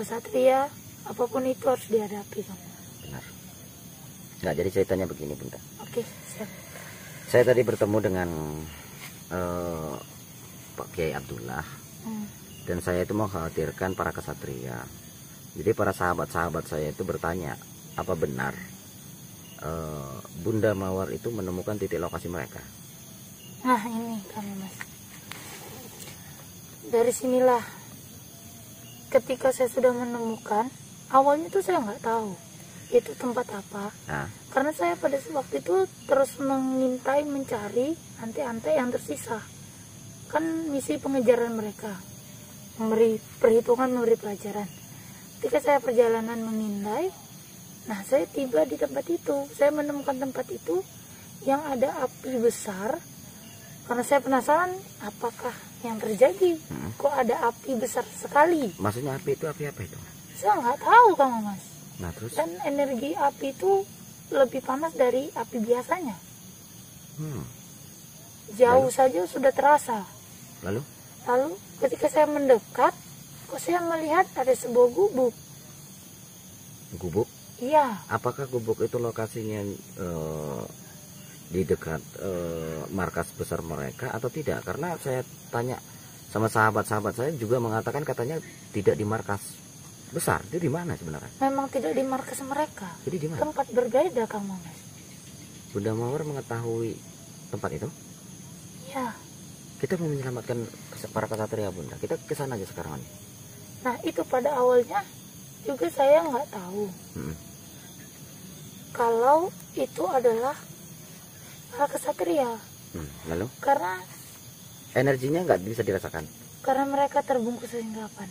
kesatria, apapun itu harus dihadapi. Benar. Nah, jadi ceritanya begini, Bunda. Oke, siap. Saya tadi bertemu dengan Pak Kiai Abdullah, dan saya itu mengkhawatirkan para kesatria. Jadi para sahabat-sahabat saya itu bertanya, apa benar Bunda Mawar itu menemukan titik lokasi mereka? Nah ini kami Mas, dari sinilah ketika saya sudah menemukan, awalnya tuh saya nggak tahu itu tempat apa. Karena saya pada waktu itu terus mengintai, mencari ante-ante yang tersisa. Kan misi pengejaran mereka, memberi perhitungan, memberi pelajaran. Ketika saya perjalanan mengintai, nah saya tiba di tempat itu. Saya menemukan tempat itu yang ada api besar. Karena saya penasaran apakah yang terjadi, kok ada api besar sekali. Maksudnya api itu api apa itu? Saya nggak tahu Kang Mas. Nah terus? Dan energi api itu lebih panas dari api biasanya. Jauh saja sudah terasa. Lalu ketika saya mendekat, kok saya melihat ada sebuah gubuk. Gubuk? Iya. Apakah gubuk itu lokasinya di dekat markas besar mereka atau tidak? Karena saya tanya sama sahabat-sahabat saya juga mengatakan katanya tidak di markas besar. Itu di mana sebenarnya? Memang tidak di markas mereka. Jadi di mana? Tempat berbeda, Kang Mas. Bunda Mawar mengetahui tempat itu? Ya. Kita mau menyelamatkan para kesatria, Bunda. Kita ke sana aja sekarang. Nah itu pada awalnya juga saya nggak tahu kalau itu adalah para kesatria. Lalu? Karena energinya nggak bisa dirasakan. Karena mereka terbungkus kegelapan.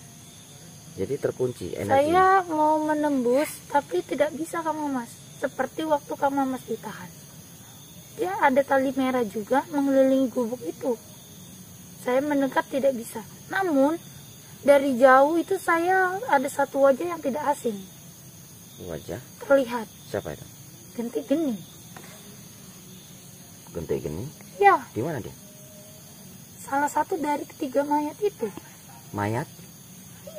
Jadi terkunci energi. Saya mau menembus tapi tidak bisa Kang Mas. Seperti waktu Kang Mas ditahan. Dia ada tali merah juga mengelilingi gubuk itu. Saya mendekat tidak bisa. Namun dari jauh itu saya ada satu wajah yang tidak asing. Wajah? Terlihat. Siapa itu? Genti Geni. Genti Geni? Ya. Di mana dia? Salah satu dari ketiga mayat itu. Mayat?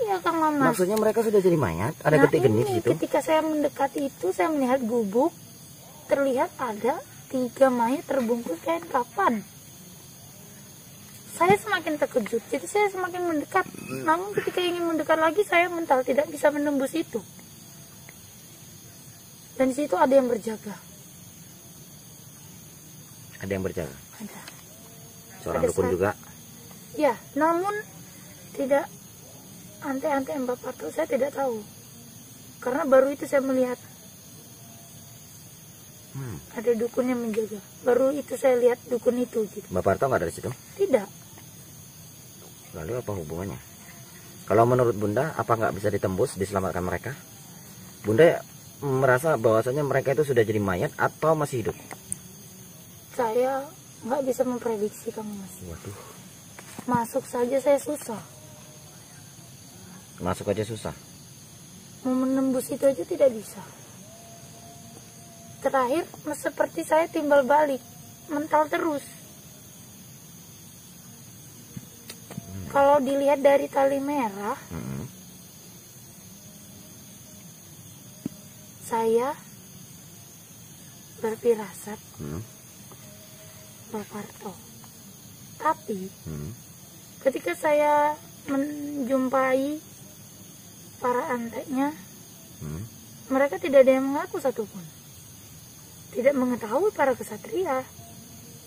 Iya Kang Mamas. Maksudnya mereka sudah jadi mayat? Ada Genti Geni di situ? Ketika saya mendekati itu, saya melihat gubuk. Terlihat ada 3 mayat terbungkus kain kapan. Saya semakin terkejut, jadi saya semakin mendekat. Namun ketika ingin mendekat lagi, saya mental tidak bisa menembus itu. Dan di situ ada yang berjaga. Ada yang berjaga? Ada. Seorang dukun juga? Ya, namun tidak ante-ante Mbak Parto, saya tidak tahu. Karena baru itu saya melihat. Ada dukun yang menjaga. Baru itu saya lihat dukun itu. Gitu. Mbak Parto nggak ada di situ? Tidak. Lalu apa hubungannya? Kalau menurut Bunda, apa nggak bisa ditembus, diselamatkan mereka? Bunda merasa bahwasanya mereka itu sudah jadi mayat atau masih hidup? Saya nggak bisa memprediksi Kang Mas. Waduh. Masuk saja saya susah. Masuk aja susah? Mau menembus itu aja tidak bisa. Terakhir seperti saya timbal balik, mental terus. Kalau dilihat dari tali merah, saya berfirasat Mbak Parto. Tapi ketika saya menjumpai para anteknya, mereka tidak ada yang mengaku satupun. Tidak mengetahui para kesatria.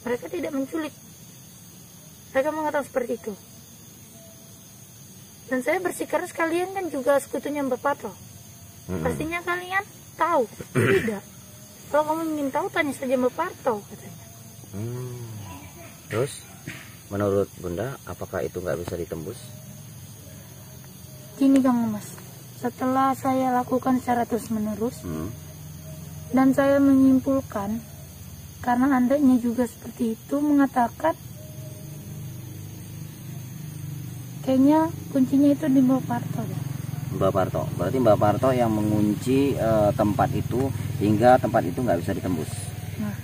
Mereka tidak menculik. Mereka mengatakan seperti itu. Dan saya bersikeras, kalian kan juga sekutunya Mbak Parto. Pastinya kalian tahu. Tidak. Kalau kamu ingin tahu, tanya saja Mbak Parto, katanya. Terus menurut Bunda, apakah itu nggak bisa ditembus? Gini Kang Mas, setelah saya lakukan secara terus menerus, dan saya menyimpulkan, karena andanya juga seperti itu, mengatakan kayaknya kuncinya itu di Mbak Parto. Mbak Parto, berarti Mbak Parto yang mengunci tempat itu hingga tempat itu nggak bisa ditembus. Nah,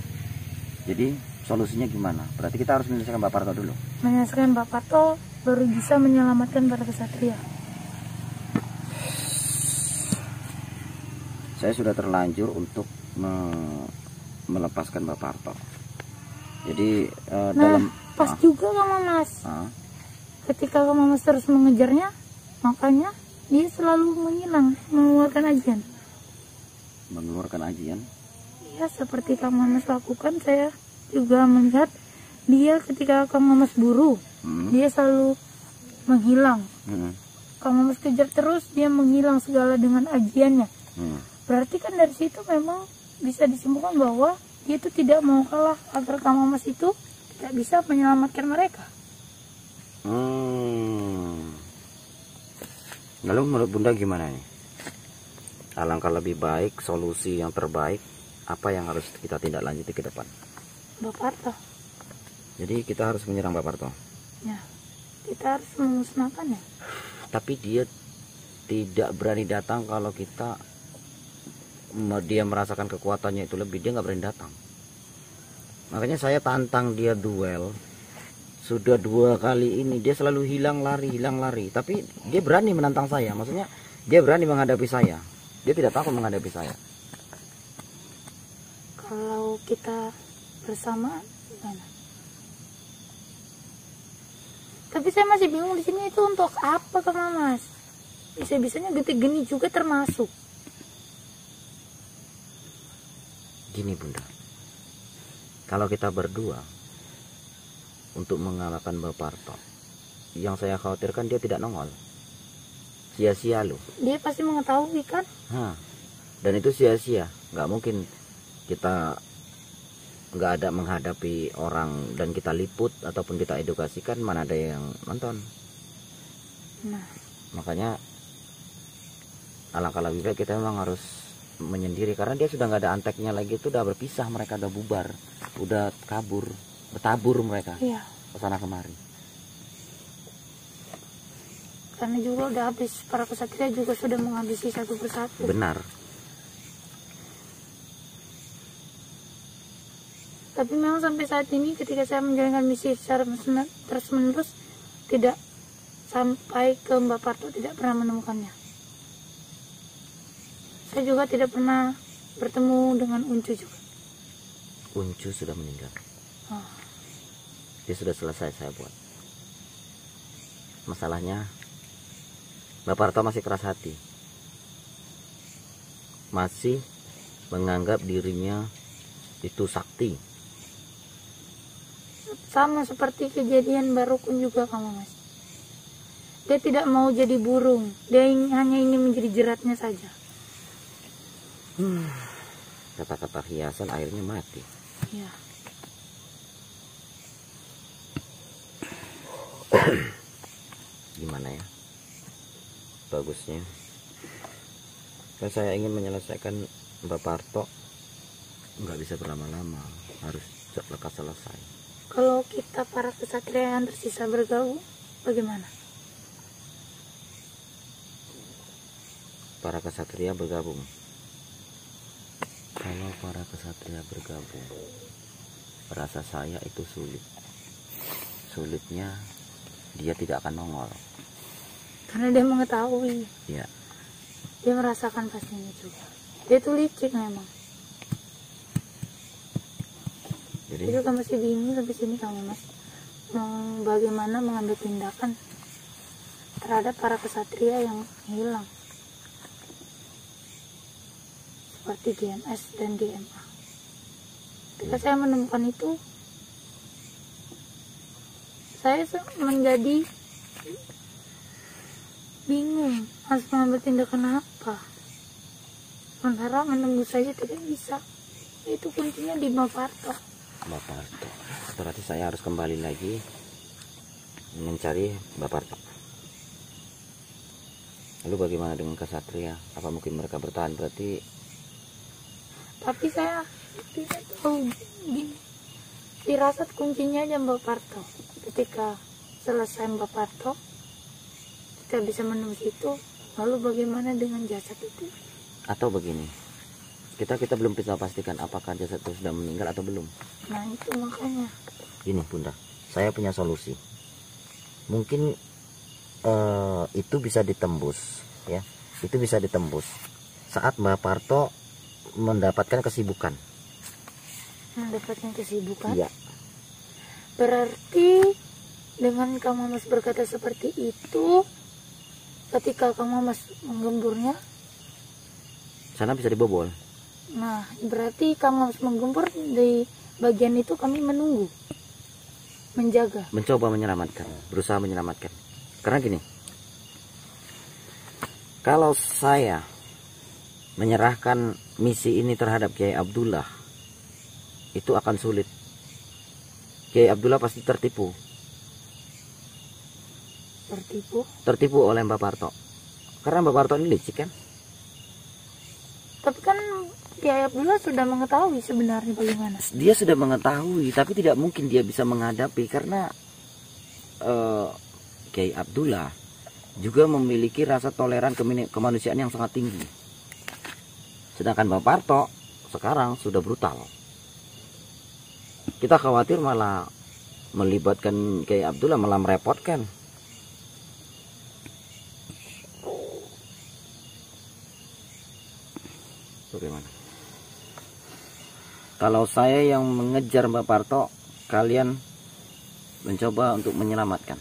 jadi solusinya gimana? Berarti kita harus menyelesaikan Mbak Parto dulu. Menyelesaikan Mbak Parto baru bisa menyelamatkan para kesatria. saya sudah terlanjur untuk melepaskan Mbak Parto. Jadi dalam pas juga Kang Mamas. Ketika Kang Mamas terus mengejarnya, makanya dia selalu menghilang, mengeluarkan ajian. Mengeluarkan ajian? Ya, seperti Kang Mamas lakukan, saya juga melihat dia ketika Kang Mamas buru, dia selalu menghilang. Kang Mamas kejar terus, dia menghilang segala dengan ajiannya. Berarti kan dari situ memang bisa disimpulkan bahwa dia itu tidak mau kalah agar Kang Mamas itu tidak bisa menyelamatkan mereka. Lalu menurut Bunda gimana nih? Alangkah lebih baik, solusi yang terbaik apa yang harus kita tindak lanjuti ke depan? Mbak Parto. Jadi kita harus menyerang Mbak Parto? Ya, kita harus memusnahkannya. Tapi dia tidak berani datang kalau dia merasakan kekuatannya itu lebih, dia nggak berani datang. Makanya saya tantang dia duel. Sudah 2 kali ini dia selalu hilang lari, tapi dia berani menantang saya. Maksudnya dia berani menghadapi saya, dia tidak takut menghadapi saya. Kalau kita bersama gimana? Tapi saya masih bingung di sini itu untuk apa Kang Mamas? Bisa-bisanya Getik Geni juga termasuk. Gini Bunda, kalau kita berdua untuk mengalahkan Mbak Parto, yang saya khawatirkan dia tidak nongol, sia-sia loh. Dia pasti mengetahui kan? Dan itu sia-sia, nggak mungkin kita nggak ada menghadapi orang dan kita liput ataupun kita edukasikan, mana ada yang nonton. Makanya alangkah lebih baik kita memang harus menyendiri, karena dia sudah nggak ada anteknya lagi, itu udah berpisah, mereka udah bubar, udah kabur, bertabur mereka ke sana kemari. Karena juga udah habis, para kesatria juga sudah menghabisi satu persatu. Benar. Tapi memang sampai saat ini ketika saya menjalankan misi secara terus menerus, tidak sampai ke Mbak Parto, tidak pernah menemukannya. Saya juga tidak pernah bertemu dengan Uncu juga. Uncu sudah meninggal. Dia sudah selesai saya buat. Masalahnya Mbak Parto masih keras hati, masih menganggap dirinya itu sakti. Sama seperti kejadian Barukun juga Kang Mas. Dia tidak mau jadi burung, dia hanya ingin menjadi jeratnya saja. Kata-kata hiasan akhirnya mati. Ya. Gimana ya bagusnya, kan saya ingin menyelesaikan Mbak Parto, nggak bisa berlama-lama, harus lekas selesai. Kalau kita para kesatria yang tersisa bergabung, bagaimana? Para kesatria bergabung. Kalau para kesatria bergabung, rasa saya itu sulit. Sulitnya dia tidak akan nongol. Karena dia mengetahui. Ya. Dia merasakan pastinya juga. Dia tuh licik memang. Jadi juga masih bingung sampai sini kamu Mas. Bagaimana mengambil tindakan terhadap para kesatria yang hilang. Seperti GMS dan GMA. Ketika saya menemukan itu, saya menjadi bingung harus mengambil tindakan apa. Sementara menunggu saja tidak bisa. Itu kuncinya di Mbak Parto. Mbak Parto. Berarti saya harus kembali lagi mencari Mbak Parto. Lalu bagaimana dengan kesatria? Apa mungkin mereka bertahan? Berarti. Tapi saya tidak tahu. Firasat kuncinya aja Mbak Parto. Ketika selesai Mbak Parto, kita bisa menembus itu. Lalu bagaimana dengan jasad itu? Atau begini, kita belum bisa pastikan apakah jasad itu sudah meninggal atau belum. Nah itu makanya. Gini Bunda, saya punya solusi. Mungkin itu bisa ditembus, ya. Itu bisa ditembus. saat Mbak Parto mendapatkan kesibukan. Mendapatkan kesibukan? Iya. Berarti dengan Kang Mamas berkata seperti itu, ketika Kang Mamas menggemburnya, sana bisa dibobol. Nah, berarti Kang Mamas menggempur, di bagian itu kami menunggu, menjaga, mencoba menyelamatkan, berusaha menyelamatkan. Karena gini, kalau saya menyerahkan misi ini terhadap Kiai Abdullah, itu akan sulit. Kiai Abdullah pasti tertipu. Tertipu oleh Mbak Parto. Karena Mbak Parto ini licik kan. Tapi kan Kiai Abdullah sudah mengetahui sebenarnya bagaimana. Dia sudah mengetahui, tapi tidak mungkin dia bisa menghadapi karena Kiai Abdullah juga memiliki rasa toleran kemanusiaan yang sangat tinggi. Sedangkan Mbak Parto sekarang sudah brutal. Kita khawatir malah melibatkan Kiai Abdullah, malah merepotkan. Bagaimana? Kalau saya yang mengejar Mbak Parto, kalian mencoba untuk menyelamatkan.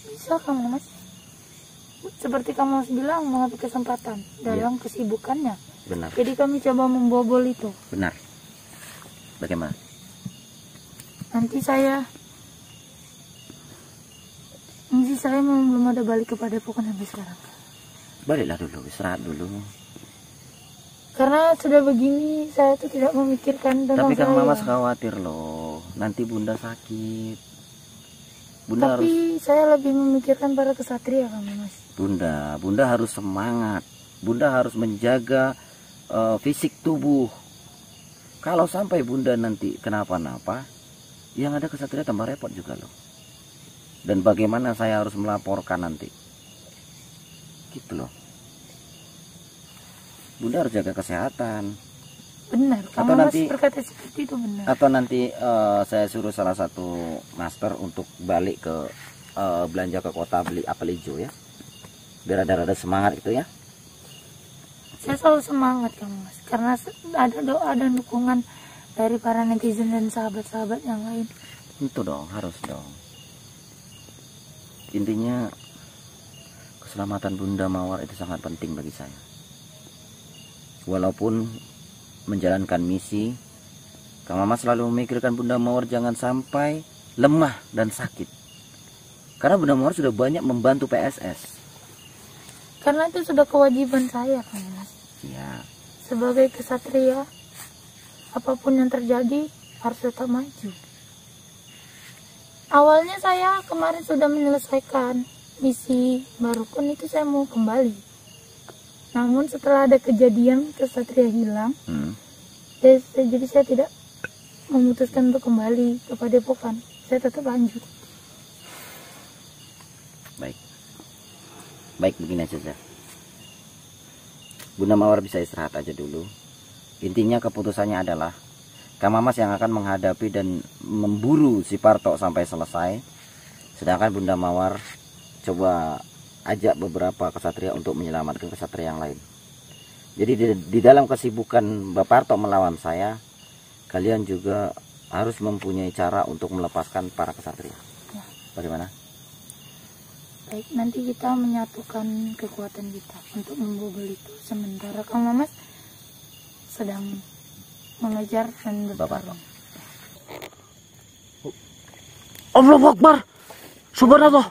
Bisa Kang Mamas. Seperti Kang Mamas bilang, mengambil kesempatan dalam kesibukannya. Benar. Jadi kami coba membobol itu. Benar. Bagaimana? Nanti saya belum ada balik kepada Depok sampai sekarang. Baliklah dulu, istirahat dulu. Karena sudah begini, saya tuh tidak memikirkan tentang Tapi Kang saya. Mamas khawatir loh, nanti Bunda sakit. Tapi saya lebih memikirkan para kesatria Kang Mamas. Bunda harus semangat. Bunda harus menjaga fisik tubuh. Kalau sampai Bunda nanti kenapa-napa, yang ada kesatria tambah repot juga loh. Dan bagaimana saya harus melaporkan nanti? Gitu loh. Bunda harus jaga kesehatan. Benar, Kang Mamas berkata seperti itu benar. Atau nanti saya suruh salah satu master untuk balik ke belanja ke kota beli apel hijau ya. Biar ada semangat gitu ya. Saya selalu semangat Kang Mamas, karena ada doa dan dukungan dari para netizen dan sahabat-sahabat yang lain. Itu dong, harus dong. Intinya keselamatan Bunda Mawar itu sangat penting bagi saya. Walaupun menjalankan misi, Kang Mamas selalu memikirkan Bunda Mawar jangan sampai lemah dan sakit. Karena Bunda Mawar sudah banyak membantu PSS. Karena itu sudah kewajiban saya Kang Mamas. Ya. Sebagai kesatria, apapun yang terjadi harus tetap maju. Awalnya saya kemarin sudah menyelesaikan misi Barukun, itu saya mau kembali. Namun setelah ada kejadian kesatria hilang, jadi saya tidak memutuskan untuk kembali ke Padepokan. Saya tetap lanjut. Baik begini saja. Bunda Mawar bisa istirahat aja dulu. Intinya keputusannya adalah Kang Mamas yang akan menghadapi dan memburu si Parto sampai selesai. Sedangkan Bunda Mawar coba ajak beberapa kesatria untuk menyelamatkan kesatria yang lain. Jadi di dalam kesibukan Mbak Parto melawan saya, kalian juga harus mempunyai cara untuk melepaskan para kesatria. Ya. Bagaimana? Baik, nanti kita menyatukan kekuatan kita untuk membobol itu. Sementara Kang Mamas sedang mengejar dan bertarung. Allahu Akbar. Subhanallah.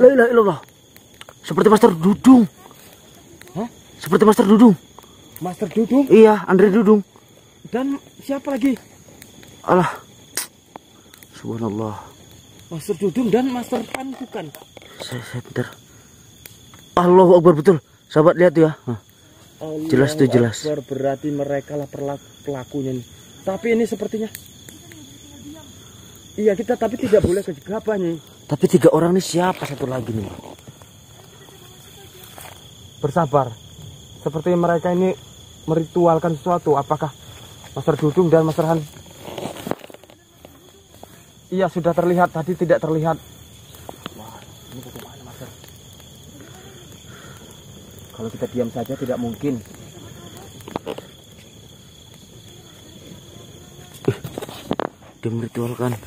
La ilaha illallah. Seperti Master Dudung. Hah? Seperti Master Dudung. Master Dudung? Iya, Andre Dudung. Dan siapa lagi? Alah. Subhanallah. Master Dudung dan Master Pan bukan? Saya bentar. Allahu Akbar, betul. Sahabat lihat tuh ya. Jelas tuh, jelas. Berarti mereka lah pelakunya nih. Tapi ini sepertinya. Iya, kita tapi tidak boleh gegabah nih. Tapi 3 orang ini siapa satu lagi nih? Bersabar. Seperti mereka ini meritualkan sesuatu. Apakah Master Dudung dan Master Han? Iya, sudah terlihat. Tadi tidak terlihat. Wah, ini bagaimana Master? Kalau kita diam saja tidak mungkin. Dia meritualkan.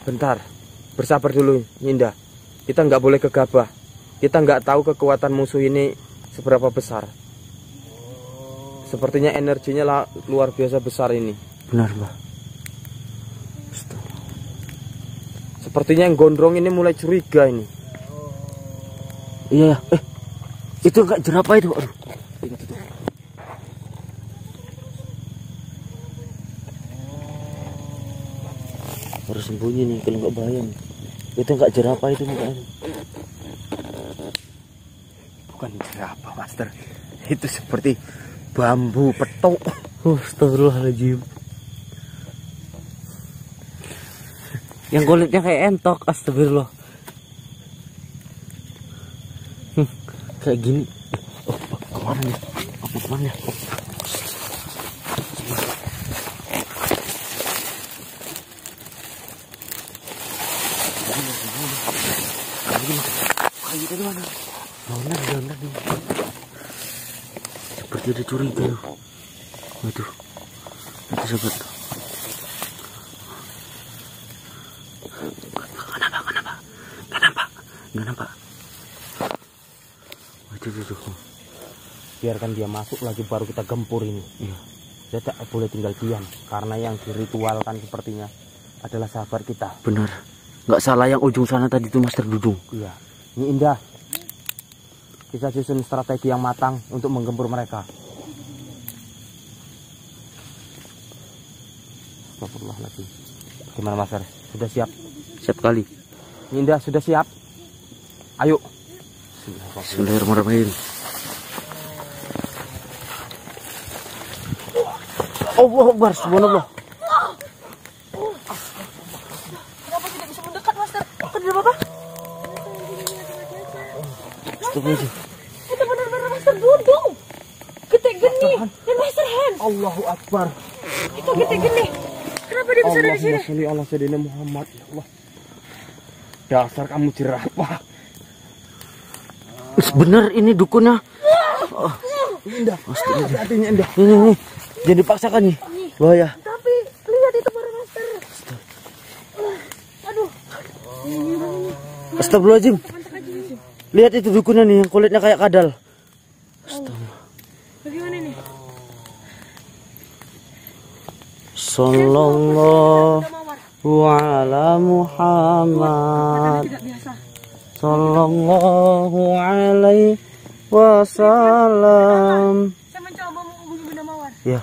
Bentar, bersabar dulu Indah. Kita nggak boleh gegabah. Kita nggak tahu kekuatan musuh ini seberapa besar. Sepertinya energinya luar biasa besar ini. Benar, Mbak. Sepertinya yang gondrong ini mulai curiga ini. Iya, itu enggak jerapah itu. Aduh. Harus sembunyi nih kalau nggak bahaya nih. Itu enggak jerapah itu mukanya. Bukan jerapah, Master. Itu seperti bambu petok. Astagfirullahaladzim. Yang kulitnya kayak entok, astagfirullah. Kayak gini. Kemana nih? Kemana? Kayu tadi mana? Benar. Seperti ada curiga. Waduh. Itu sobat. Nggak nampak. Waduh. Biarkan dia masuk lagi baru kita gempur ini. Iya. Dia tak boleh tinggal diam. Karena yang diritualkan sepertinya adalah sahabat kita. Benar. Nggak salah yang ujung sana tadi itu Master Dudung. Iya. Ini Indah. Kita susun strategi yang matang untuk menggempur mereka. Astagfirullahaladzim. Gimana Master? Sudah siap? Siap kali. Indah sudah siap? Ayo. Bismillahirrahmanirrahim. Allahu Akbar, subhanallah. Kenapa tidak bisa mendekat, Master? Kenapa apa? Astagfirullah. Itu benar-benar Master Dudung. Gede geni dan Master Hand. Allahu Akbar. Itu gede geni. Kenapa dia bisa ada di sini? Allahumma Allah Sayyidina Muhammad. Ya Allah. Dasar kamu jerapah. Bener ini dukunnya. Indah. Hati-hatinya Indah. Ini. Jangan dipaksakan nih. Bahaya. Tapi lihat itu para Master. Aduh. Astagfirullahaladzim. Lihat itu dukunnya nih yang kulitnya kayak kadal. Astagfirullah. Bagaimana nih? Sallallahu ala Muhammad. Tidak biasa. Sallallahu alaihi wasallam. Saya mencoba menghubungi Bunda Mawar. Ya.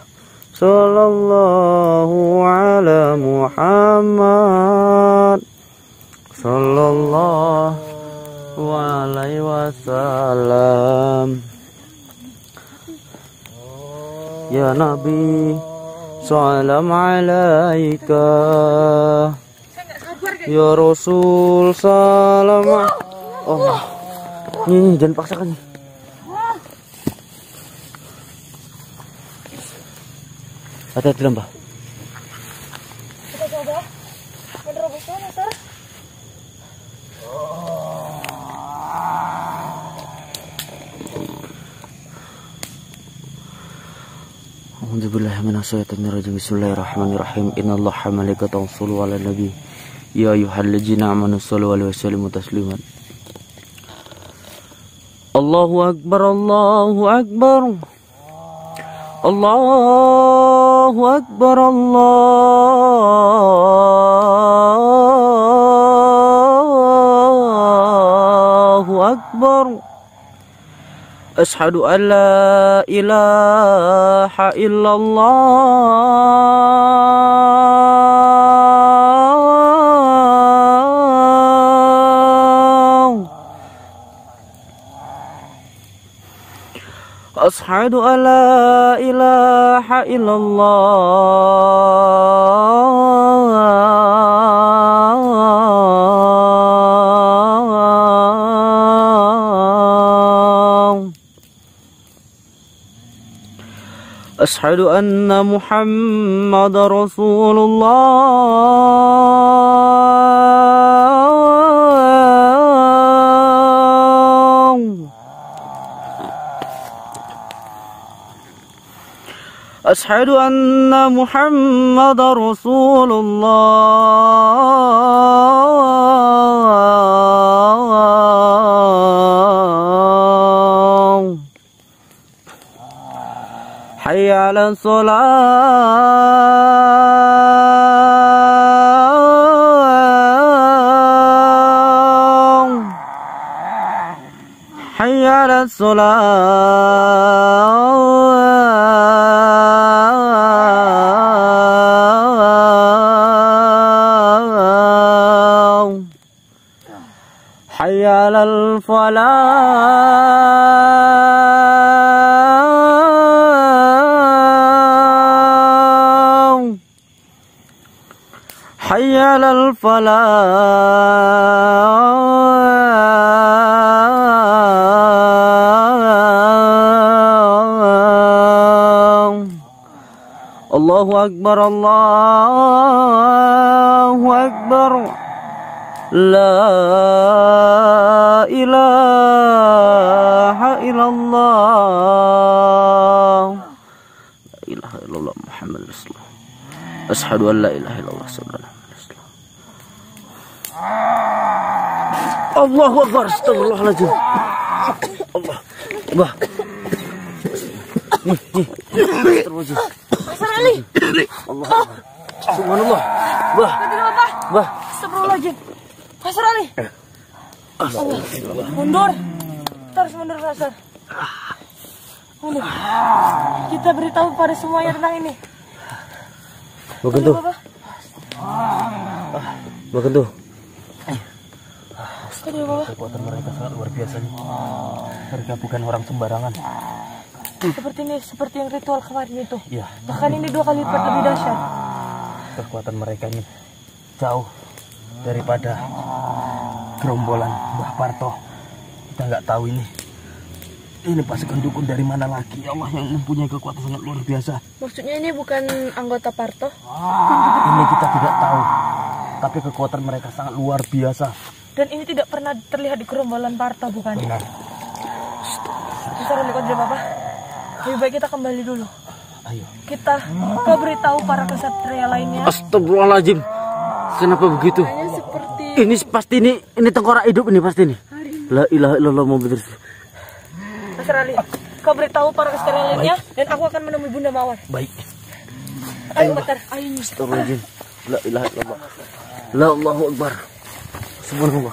Sallallahu ala Muhammad. Sallallahu alaihi wasallam. Ya Nabi, salam alaika. Ya Rasul, salam. Oh, ini jangan paksakan nih. Hati-hati lembah. Kita coba menerobosnya, Master. A'udzubillahi minasyaitonirrajim. Bismillahirrahmanirrahim. Innallaha malaikatahu yusholluna 'alan nabi. Ya ayyuhalladzina amanu shollu 'alaihi wa sallimu tasliman. Allahu akbar, Allahu akbar. Allahu akbar, Allahu akbar. Ashhadu an la ilaha illallah. Ashhadu an la ilaha illallah. Ashhadu anna Muhammadar Rasulullah. Asyhadu anna Muhammadar Rasulullah. Hayya 'alas shalah. Hayya 'alas shalah. Hayya 'alal falah. Hayya 'alal falah. Allahu Akbar, Allahu Akbar. La ilaha illallah. La ilaha illallah Muhammad Rasulullah. Asyhadu an la ilaha illallah sallallahu alaihi wasallam. Allahu Akbar, astagfirullahaladzim. Allah. Bah. Astagfirullahaladzim. Pasar Ali. Allah. Subhanallah. Bah. Bah. Astagfirullahaladzim. Pasar Ali. Allah. Mundur. Kita harus mundur, Pasar. Mundur. Kita beritahu pada semuanya tentang ini. Bagentuh. Bagentuh. Aduh, Bapak. Kekuatan mereka sangat luar biasa nih. Mereka bukan orang sembarangan. Seperti yang ritual kemarin itu. Iya. Bahkan ini 2 kali lipat lebih dahsyat. Kekuatan mereka ini jauh daripada gerombolan Mbah Parto. Kita nggak tahu ini pasukan dukun dari mana lagi. Ya Allah, yang mempunyai kekuatan sangat luar biasa. Maksudnya ini bukan anggota Parto? Ini kita tidak tahu, tapi kekuatan mereka sangat luar biasa. Dan ini tidak pernah terlihat di gerombolan Parto, bukan? Benar. Besar Ali Kodri, Bapak. Lebih baik kita kembali dulu. Ayo. Kita beritahu para kesatria lainnya. Astagfirullahaladzim. Kenapa begitu? Seperti Ini pasti ini tengkorak hidup ini pasti ini. La ilaha illallah Muhammad Rasulullah. Besar Ali, kau beritahu para kesatria lainnya. Dan aku akan menemui Bunda Mawar. Baik. Ayo, Batar. Ayo. Astagfirullahaladzim. La ilaha illallah. La Allahu Akbar. Subhanallah.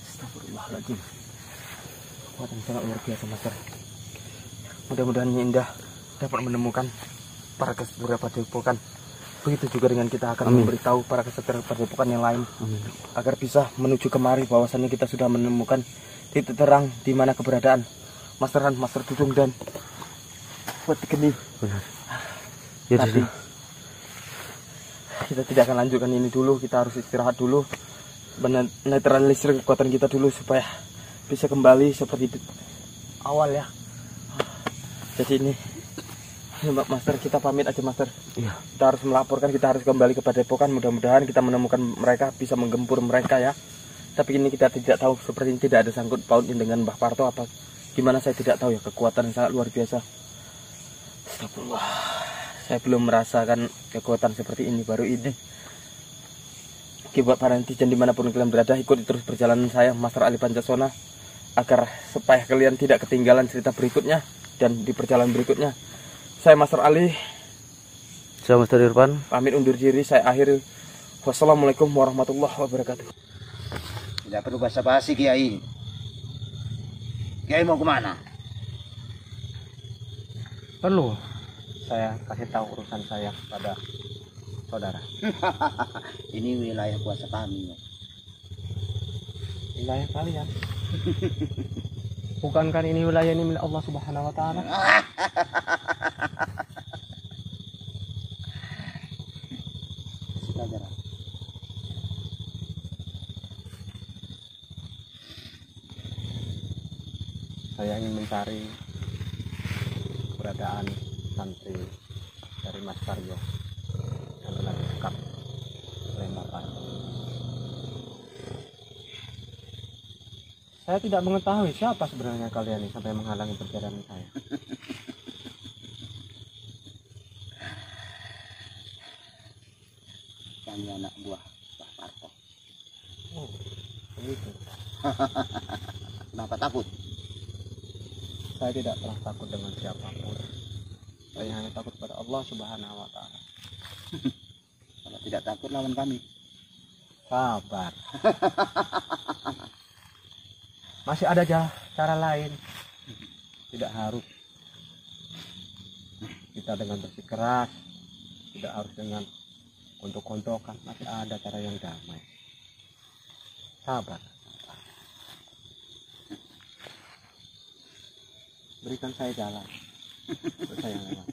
Astagfirullahaladzim. Kekuatan sangat luar biasa, Master. Mudah-mudahan Indah dapat menemukan para kesatria padepokan. Begitu juga dengan kita akan memberitahu para kesatria padepokan yang lain. Amin. Agar bisa menuju kemari bahwasannya kita sudah menemukan titik terang di mana keberadaan Master Dudung dan Peti Geni. Benar. Ya, tapi kita tidak akan lanjutkan ini dulu. Kita harus istirahat dulu, menetralisir kekuatan kita dulu supaya bisa kembali seperti awal ya. Jadi ini Master, kita pamit aja, Master. Iya. Kita harus melaporkan, kita harus kembali ke padepokan. Mudah-mudahan kita menemukan mereka, bisa menggempur mereka ya. Tapi ini kita tidak tahu, seperti ini tidak ada sangkut pautnya dengan Mbah Parto apa gimana, saya tidak tahu ya. Kekuatan yang sangat luar biasa. Astagfirullah. Saya belum merasakan kekuatan seperti ini, baru ini. Buat para netizen dimanapun kalian berada, ikuti terus perjalanan saya, Master Ali Pancasona, agar supaya kalian tidak ketinggalan cerita berikutnya dan di perjalanan berikutnya. Saya Master Ali, Saya Master Irfan. pamit undur diri. Saya akhiri. Wassalamualaikum warahmatullahi wabarakatuh. Tidak perlu basa-basi, Kiai. Kiai mau kemana? Perlu saya kasih tahu urusan saya pada saudara. Ini wilayah kuasa kami. Wilayah kalian. Bukankah ini wilayah ini milik Allah Subhanahu wa taala? Pelajaran. Saya ingin mencari keberadaan santri dari Mas Karyo yang telah disekap oleh Bapak. Saya tidak mengetahui siapa sebenarnya kalian ini sampai menghalangi perjalanan saya. Kami anak buah Pak Parto. Oh, begitu. Kenapa takut? Saya tidak pernah takut dengan siapapun. Saya hanya takut pada Allah Subhanahu wa Ta'ala. Kalau tidak takut lawan kami. Sabar. Masih ada cara lain. Tidak harus kita dengan bersikeras, tidak harus dengan kontok-kontokan. Masih ada cara yang damai. Sabar. Berikan saya jalan. Saya lewat.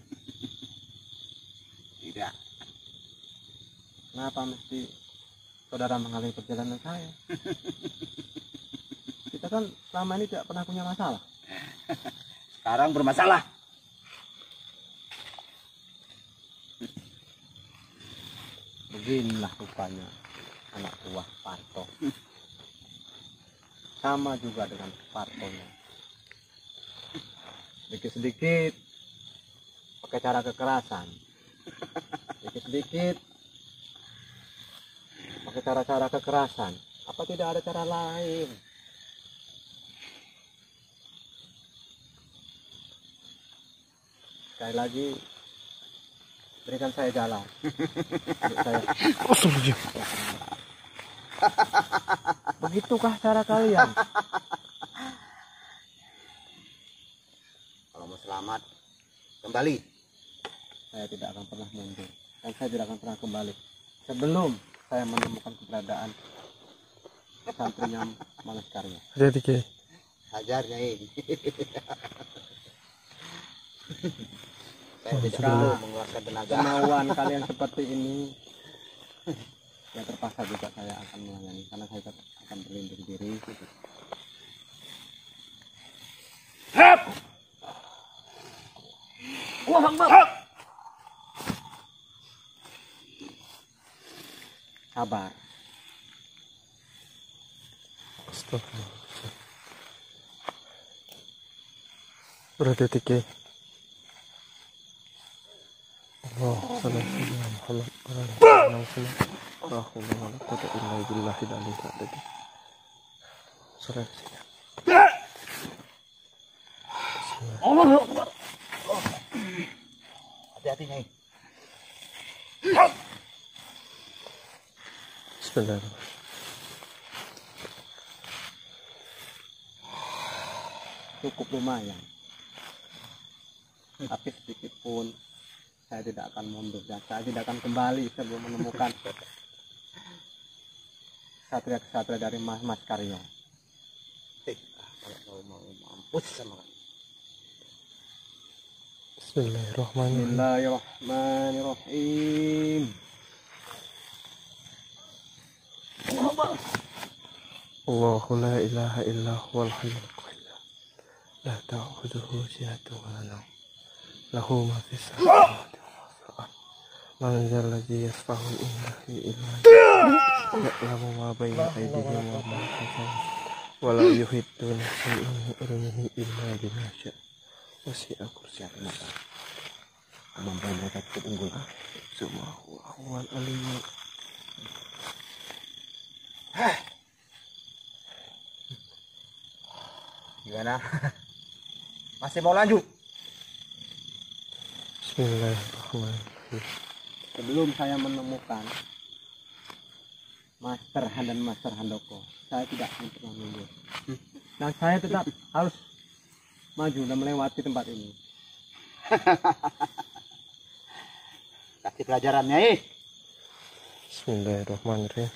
Tidak. Kenapa mesti saudara menghalangi perjalanan saya? Kita kan selama ini tidak pernah punya masalah. Sekarang bermasalah. Beginilah rupanya anak buah Parto. Sama juga dengan Partonya. Sedikit-sedikit pakai cara kekerasan. Sedikit-sedikit pakai cara-cara kekerasan. Apa tidak ada cara lain? Sekali lagi berikan saya jalan. Begitukah cara kalian? Kalau mau selamat, kembali. Saya tidak akan pernah mundur. Dan saya tidak akan pernah kembali sebelum saya menemukan keberadaan santrinya Mas Karyo. Jadi Ki. Hajarnya ini. Saya tidak perlu mengeluarkan tenaga. Kemauan kalian seperti ini, ya terpaksa juga saya akan melayani karena saya akan berlindung diri. Sabar. Astagfirullah. Berhati-hati Ki. Allah Muhammad Hati-hati Nyai. Bismillahirrahmanirrahim. Cukup lumayan. Tapi sedikit pun saya tidak akan mundur dan saya tidak akan kembali sebelum menemukan satria-satria dari Mas Karyo. Kalau kau mau mampus sama kami. Bismillahirrahmanirrahim. Bismillahirrahmanirrahim. Allahu la ilaha illa huwal hayyul qayyum. La ta'khudhuhu sinatun wa la nawm. Lahu ma fis samawati wa ma fil ardh. Man dzal ladzi yashfa'u indahu illa ya'lamu ma bayna aydihim wa ma khalfahum. Wa la yuhittuna bi shay'in min ilmihi illa bima syaa'. Wasi'a kursiyyuhu Kemampuan mereka cukup unggul. semua huwal aliyyul. Gimana? Masih mau lanjut? Bismillahirrahmanirrahim. Sebelum saya menemukan Master Han dan Master Handoko, saya tidak akan pernah mundur. Dan saya tetap harus maju dan melewati tempat ini. Kasih pelajaran Nyai. Bismillahirrahmanirrahim.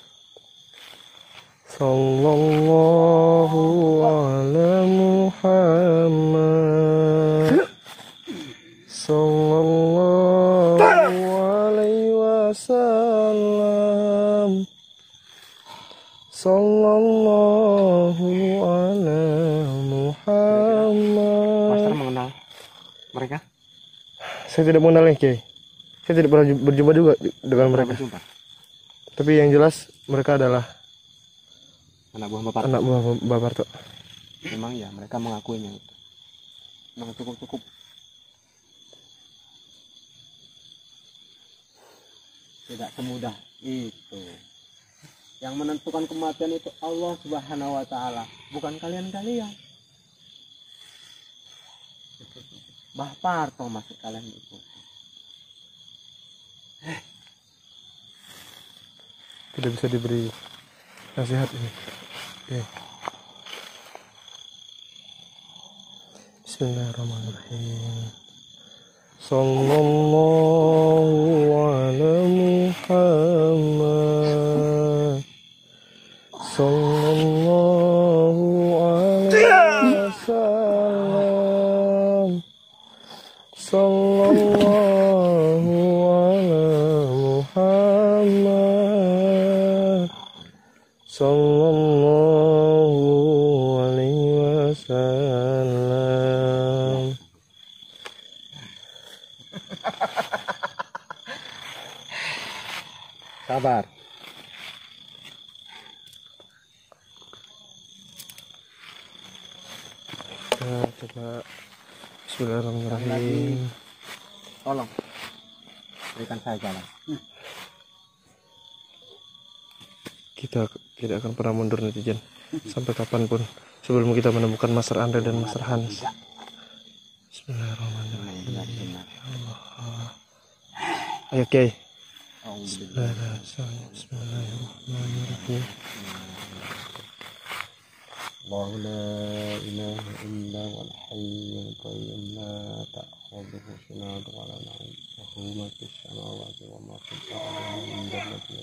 Sallallahu ala Muhammad. Sallallahu alaihi wasallam. Sallallahu ala Muhammad. Master mengenal mereka? Saya tidak mengenalnya, Kiai. Saya tidak pernah berjumpa juga dengan mereka. Berjumpa. Tapi yang jelas mereka adalah Anak buah Bapak. anak buah Mbak Parto. Memang ya, mereka mengakuinya itu. Memang cukup. Tidak semudah itu. Yang menentukan kematian itu Allah Subhanahu wa taala, bukan kalian-kalian. Mbah Parto masuk kalian itu. Tidak bisa diberi nasihat ini. Oke. Bismillahirrahmanirrahim. Sallallahu ala Muhammad. Sallallahu alaihi wasallam. Sallallahu ala Muhammad. Sallallahu alaihi wasallam. Sabar. Nah, coba Bismillahirrahmanirrahim. Tolong berikan saya jalan. Kita tidak akan pernah mundur netizen sampai kapanpun sebelum kita menemukan Master Andre dan Master Hans. Bismillahirrahmanirrahim. Ayo, Kiai. Bismillahirrahmanirrahim. Allahu la ilaha illa huwal hayyul qayyum la ta'khudhuhu sinatun wa la nawm lahu ma fis samawati wa ma fil ardi min dabbatin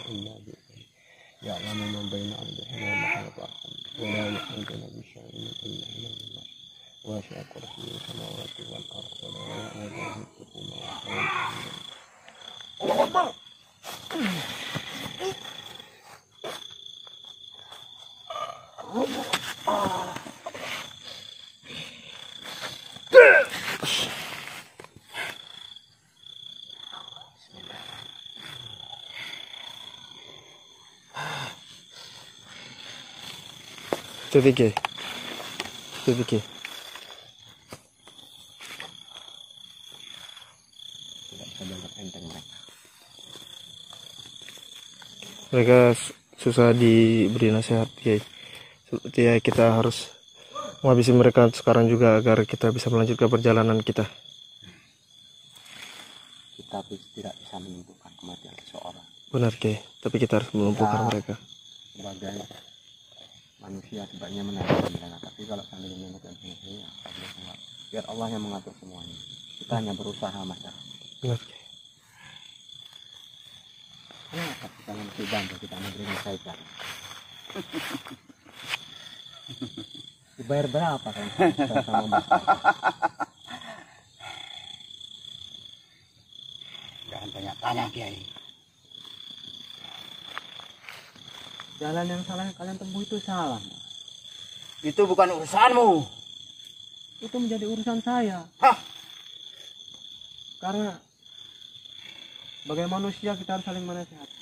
illa bi'idhnihi ya'lamu ma baina aydihim wa ma khalfahum wa la yuhituna bi shay'in illa bi'ilmihi wa wasi'a kursiyyuhu samawati wal ardi wa la ya'uduhu hifdhuhuma wa huwal 'aliyyul 'azim. Titik. Mereka susah diberi nasihat, Kiai. Seperti ya, kita harus menghabisi mereka sekarang juga agar kita bisa melanjutkan perjalanan kita. Kita tidak bisa menentukan kematian seseorang. Benar, Kiai. Tapi kita harus melumpuhkan mereka. Sebagai manusia sebaiknya menentukan mereka. Tapi kalau sambil menentukan sendiri, ya biar Allah yang mengatur semuanya. Kita hanya berusaha, Mas. Benar, Kiai. Tapi jangan dibantu, kita memberikan saja. Dibayar berapa kan? Sama Mas. Jangan banyak tanya, Kiai. Jalan yang salah yang kalian tempuh itu salah. Itu bukan urusanmu. Itu menjadi urusan saya. Hah? Karena sebagai manusia kita harus saling menasihati.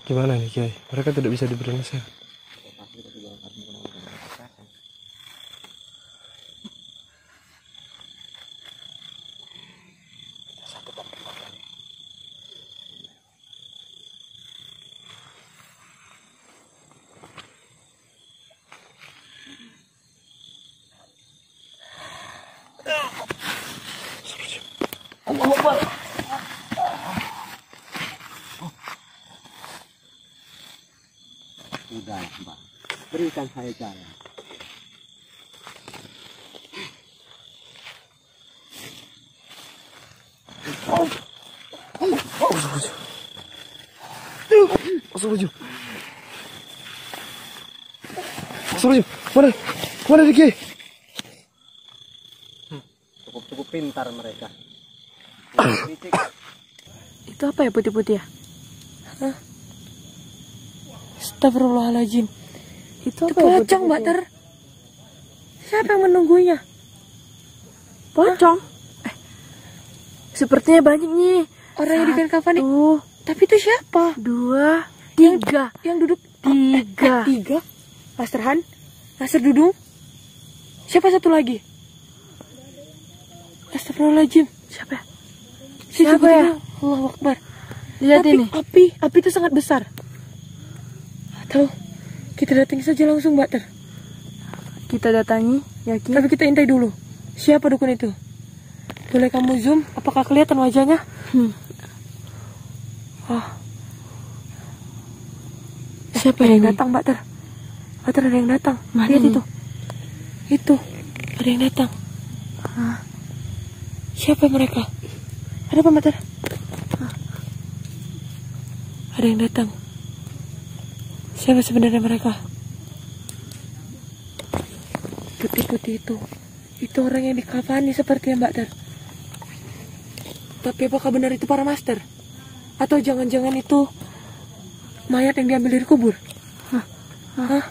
Gimana nih, Kiai? Mereka tidak bisa diberi nasihat. Sudah, Mbak. Berikan saya jalan. Mana dia, Kiai? Cukup pintar mereka. Itu apa ya putih-putih ya? Hah? Astagfirullahaladzim. Itu apa ya pocong, putih-putih? Mbak Ter. Siapa yang menunggunya? Pocong? Sepertinya banyak nih. Orang yang di kain kafan ini. Tuh, Tapi itu siapa? 2, 3. Yang duduk 3. 3. Master Han, Master Dudung. Siapa satu lagi? Astagfirullahaladzim. Siapa ya? Siapa ya? Allahu Akbar. Lihat Api, ini. api itu sangat besar. Atau kita datangi saja langsung, Mbak Ter. Kita datangi, yakin? Tapi kita intai dulu. Siapa dukun itu? Boleh kamu zoom? Apakah kelihatan wajahnya? Oh. Siapa Ada yang ini? datang, Mbak Ter. Mbak Ter, ada yang datang. Mana Lihat ini? Itu. Ada yang datang. Hah? Siapa mereka? Ada apa, Mbak Ter? Ada yang datang. Siapa sebenarnya mereka? Putih-putih itu. Itu orang yang dikafani sepertinya, Mbak Ter. Tapi apakah benar itu para master? Atau jangan-jangan itu mayat yang diambil dari kubur? Hah?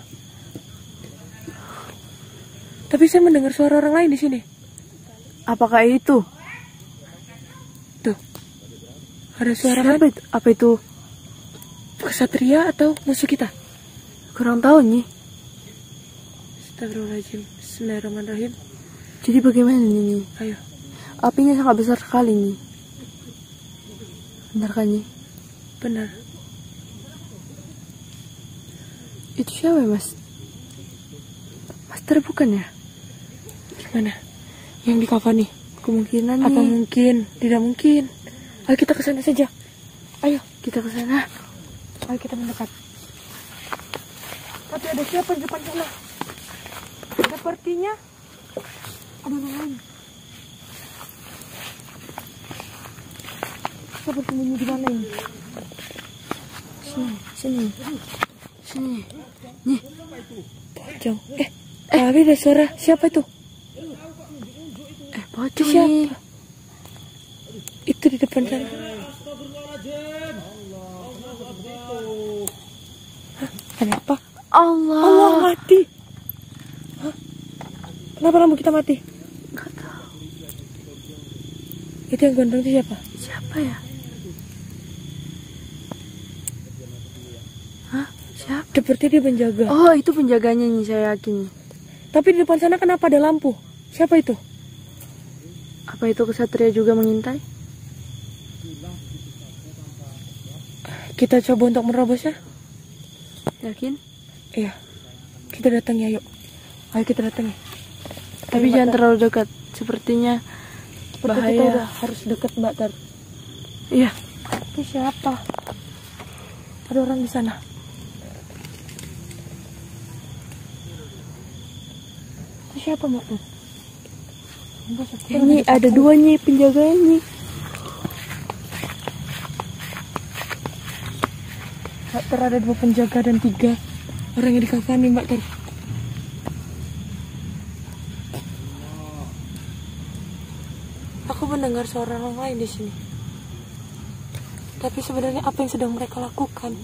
Tapi saya mendengar suara orang lain di sini. Apakah itu? Tuh. Ada suara Siapa kan? itu? Apa itu? Kesatria atau musuh kita? Kurang tahu nih. Astagfirullahaladzim. Bismillahirrahmanirrahim. Jadi bagaimana nih? Ayo. Apinya sangat besar sekali nih. Benar kan nih? Benar. Itu siapa ya, Mas? Master bukan ya? Gimana? Yang dikafani? Kemungkinan Apa nih. mungkin? Tidak mungkin. Ayo kita ke sana saja. Ayo. Kita ke sana. Ayo kita mendekat. Tapi ada siapa di depan sana? Sepertinya ada orang lain. Siapa bersembunyi di mana ini? Sini. Nih. Pocong. Tapi ada suara. Siapa itu? Pocong Siapa? nih. Itu di depan sana. Hah? Ada apa? Allah. Allah mati. Hah? Kenapa lampu kita mati? Gak tahu. Itu yang gondrong itu siapa? Siapa ya? Hah? Siapa? Seperti dia penjaga. Oh, itu penjaganya nih, saya yakin. Tapi di depan sana kenapa ada lampu? Siapa itu? Apa itu kesatria juga mengintai? Kita coba untuk menerobosnya. Yakin? Iya. Kita datangi, ayo. Ayo kita datangi. Tapi Ayo, jangan Mbak Tar. terlalu dekat. Sepertinya Seperti kita bahaya. udah harus dekat, Mbak Tar. Iya. Itu siapa? Ada orang di sana. Itu siapa, Mbak Tar? Ini ada 2 nih penjaganya nih. Mbak Tar, ada 2 penjaga dan 3 orang yang dikafani, Mbak Tar. Aku mendengar suara orang lain di sini. Tapi sebenarnya apa yang sedang mereka lakukan?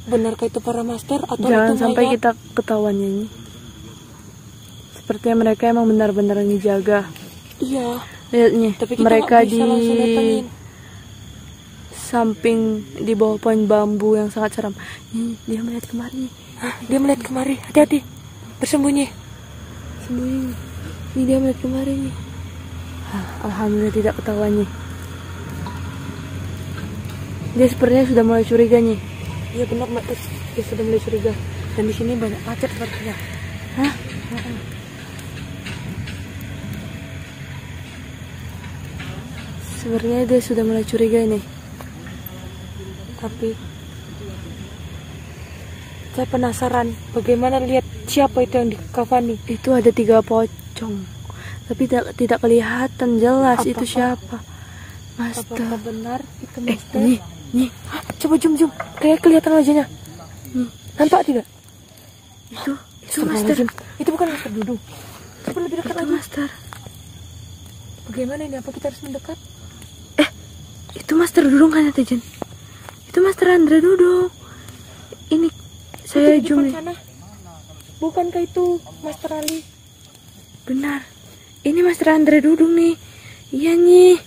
Benarkah itu para master atau Jangan itu sampai mayat? kita ketahuan ini. Sepertinya mereka emang benar-benar ngejaga. Iya. Lihat nih, Tapi kita mereka nggak bisa langsung datengin. samping di bawah pohon bambu yang sangat seram. Nih, dia melihat kemari. Hah, dia melihat kemari. Hati-hati. Bersembunyi. Sembunyi. Nih dia melihat kemari nih. Alhamdulillah tidak ketahuan nih. Dia sepertinya sudah mulai curiga nih. Iya benar, Mbak. Dia sudah mulai curiga. Dan di sini banyak macet sepertinya. Hah? Sebenarnya dia sudah mulai curiga ini. Tapi saya penasaran bagaimana lihat siapa itu yang dikafani. Itu ada 3 pocong. Tapi tidak kelihatan jelas itu siapa. Master. Apakah benar itu master? Nih. Hah, coba zoom. Kayak kelihatan wajahnya. Nampak tidak? Itu master. Astagfirullahaladzim. Itu bukan master Dudung. Coba lebih dekat Itu lagi. master. Bagaimana ini? Apa kita harus mendekat? Itu Master Dudung kan ya, Jen? Itu Master Andre Dudung. Ini saya zoom nih. Bukankah itu Master Ali? Benar. Ini Master Andre Dudung nih. Iya nih.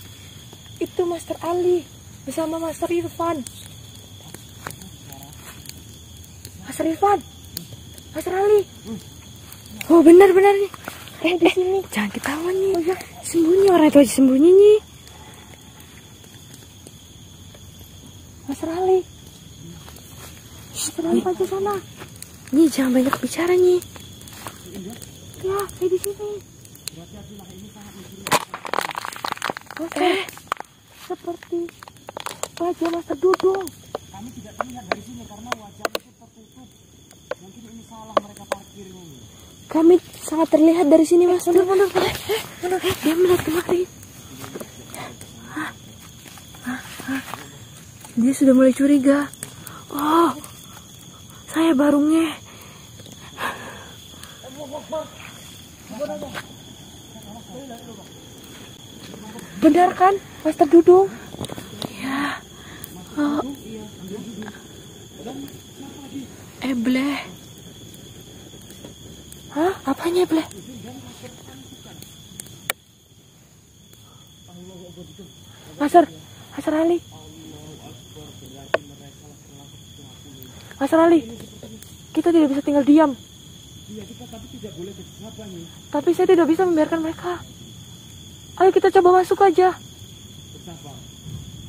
Itu Master Ali bersama Master Irfan. Master Irfan, Master Ali. Oh benar-benar nih. Di sini. Jangan ketahuan nih. Sembunyi, orang itu aja sembunyi nih. Master Ali. Master Ali aja sana. Nih jangan banyak bicara nih. Ya, saya di sini. Seperti wajah Master Dudung. Kami tidak terlihat dari sini karena wajah itu tertutup. Mungkin ini salah mereka parkir ini. Kami sangat terlihat dari sini, Mas. Benar. Dia melihat kemari. Dia sudah mulai curiga. Oh, saya baru ngeh. Benar kan, Master Dudung? Ya. Oh. Bleh. Hah? Apanya, Bleh? Master Ali. Master Ali, kita tidak bisa tinggal diam. Tapi saya tidak bisa membiarkan mereka. Ayo kita coba masuk aja. Bersabar.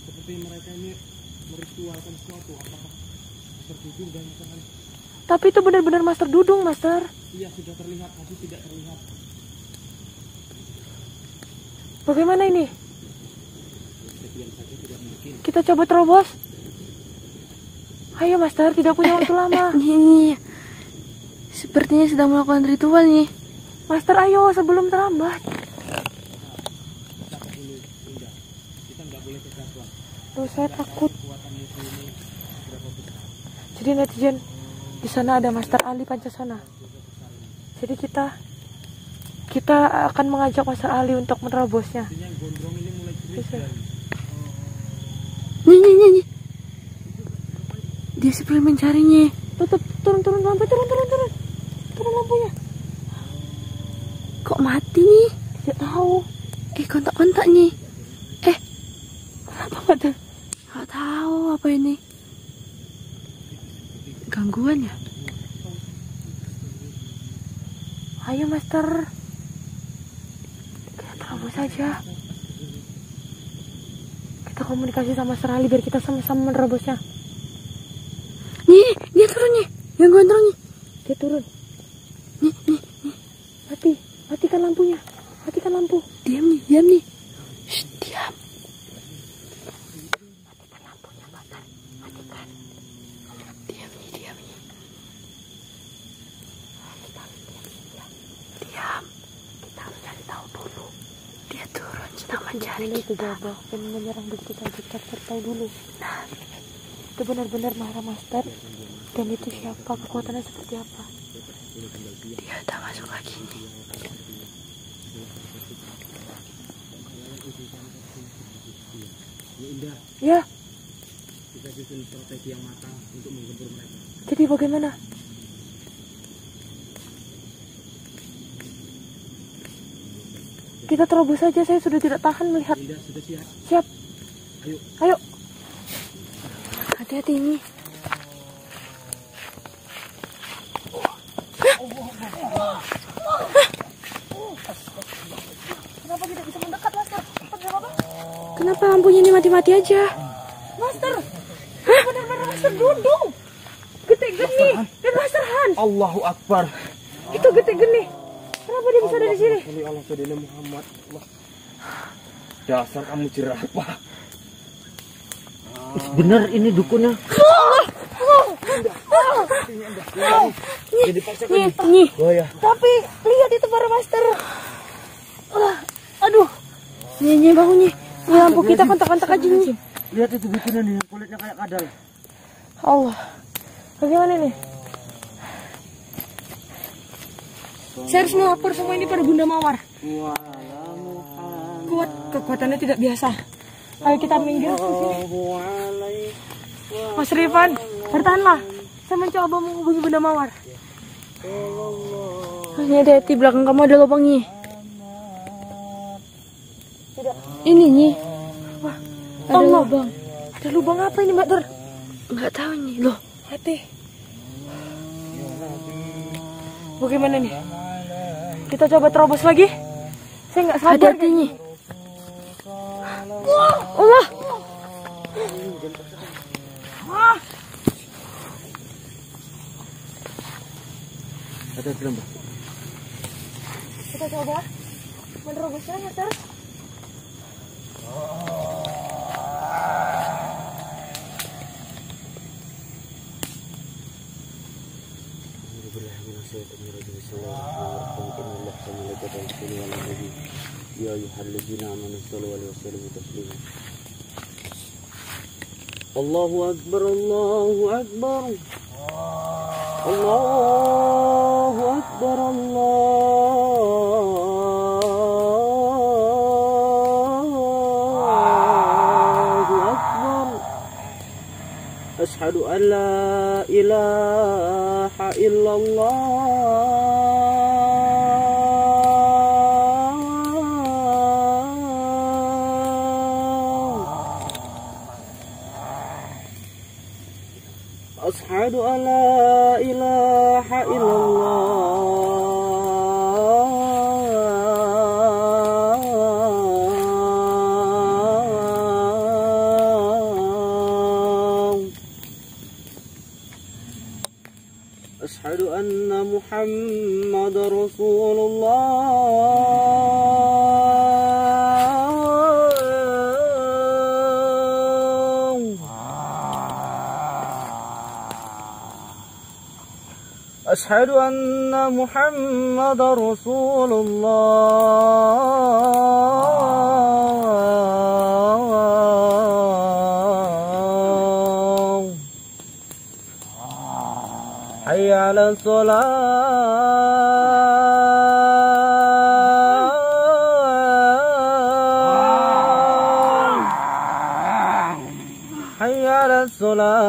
Seperti mereka ini meritualkan sesuatu. Apakah Master Dudung dan Master Ali? Tapi itu benar-benar Master Dudung, Master. Iya, sudah terlihat. Tadi tidak terlihat. Bagaimana ini? Diam saja tidak mungkin. Kita coba terobos. Ayo, Master. Tidak punya waktu lama. Nih. Sepertinya sedang melakukan ritual nih. Master, ayo sebelum terlambat. Tuh, saya takut. Jadi netizen, di sana ada Master Ali Pancasana. Jadi kita akan mengajak Master Ali untuk menerobosnya. Nih. Dia seperti mencarinya. Turun lampu, turun lampunya. Kok mati nih? Tidak tahu. Kontak-kontak nih. Apa Master? Gak tahu apa ini. Gangguan ya? Ayo Master, kita terobos saja. Kita komunikasi sama Master Ali biar kita sama-sama menerobosnya. Nih, dia turun nih. Yang gue turun nih. Dia turun. Nih. Matikan lampunya. Matikan lampu. Diam nih. Shh, diam. Matikan lampunya, Master. Matikan. Diam nih. Diam. Kita harus cari tahu dulu. Dia turun sedang mencari itu gabah dan menyerang begitu saja. Kita cari tahu dulu. Nah, itu benar-benar marah Master. Dan itu siapa? Kekuatannya seperti apa? dia udah masuk lagi nih. Ya. Kita susun strategi yang matang untuk menggempur mereka. Jadi bagaimana? Kita terobos saja, saya sudah tidak tahan melihat. Indah sudah siap. Siap. Ayo. Hati-hati ini. Kenapa tidak bisa mendekat, Master? Kenapa lampunya ini mati-mati aja? Master, benar-benar Master Dudung. Gede geni dan Master Hans. Allahu Akbar. Itu gede geni. Kenapa dia bisa ada di sini? Allah Sayyidina Muhammad. Dasar kamu jerapah. Bener ini dukunnya. Nih. Oh ya. Tapi lihat itu para Master. Aduh. Nih bangun nih. Ini lampu kita kontak-kontak aja nih. Lihat itu dukunnya nih, kulitnya kayak kadal. Allah. Bagaimana nih? Saya harus melapor semua ini pada Bunda Mawar. kuat, kekuatannya tidak biasa. Ayo kita minggir ke sini. Mas Rifan, bertahanlah. Saya mencoba menghubungi Bunda Mawar. Ini hati-hati, belakang kamu ada lubang Nyi. Ini Nyi. Wah, ada lubang. Ada lubang apa ini Mbak Tur? Enggak tahu Nyi. Loh, hati. Bagaimana nih? Kita coba terobos lagi. Saya nggak sabar. Hati-hati Nyi. Allah. Ada dalam. Kita coba menerobosnya, Master. Ya ayyuhallazina amanu sallu alaihi wasallimu taslima. Allahu akbar, Allahu akbar. Allahu akbar, Allahu akbar. Ashhadu an la ilaha illallah. Ashhadu an la ilaha illallah. Ashhadu anna Muhammadar Rasulullah. Ashhadu anna Muhammadar Rasulullah. Hayya 'alas shalah. Hayya 'alas shalah.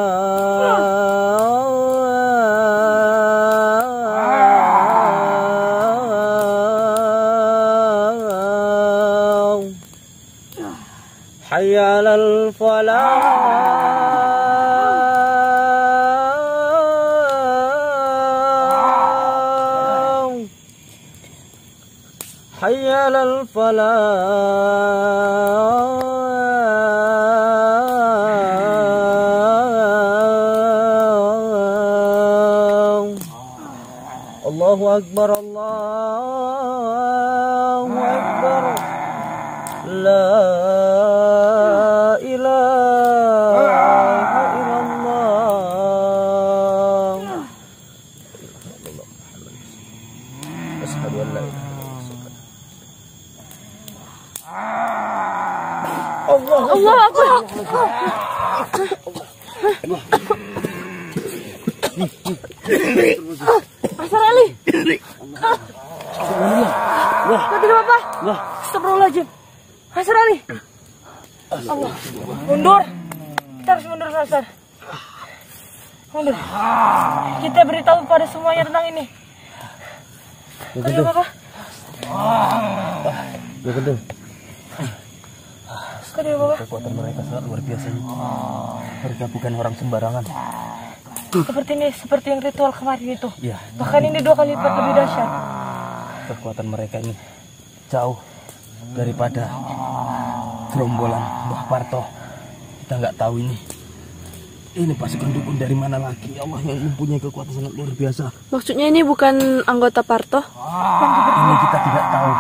Hayya 'alal falah. Hayya 'alal falah. Allahu akbar, Allahu akbar. La ilaha illallah. Ashhadu an la ilaha illallah. Allah Akbar. Master Ali. Tadi apa? Astagfirullahaladzim. Master Ali. Allah. Mundur. Kita harus mundur, Master. Mundur. Kita beritahu pada semuanya tentang ini. Tadi apa? Ya betul. Tadi apa? Kekuatan mereka sangat luar biasa. Mereka bukan orang sembarangan. Seperti ini, seperti yang ritual kemarin itu. Iya. Bahkan ini 2 kali lipat lebih dahsyat. Kekuatan mereka ini jauh daripada gerombolan Mbah Parto. Kita nggak tahu ini pasukan dukun dari mana lagi. Ya Allah, yang mempunyai kekuatan sangat luar biasa. Maksudnya ini bukan anggota Parto? Ini kita tidak tahu,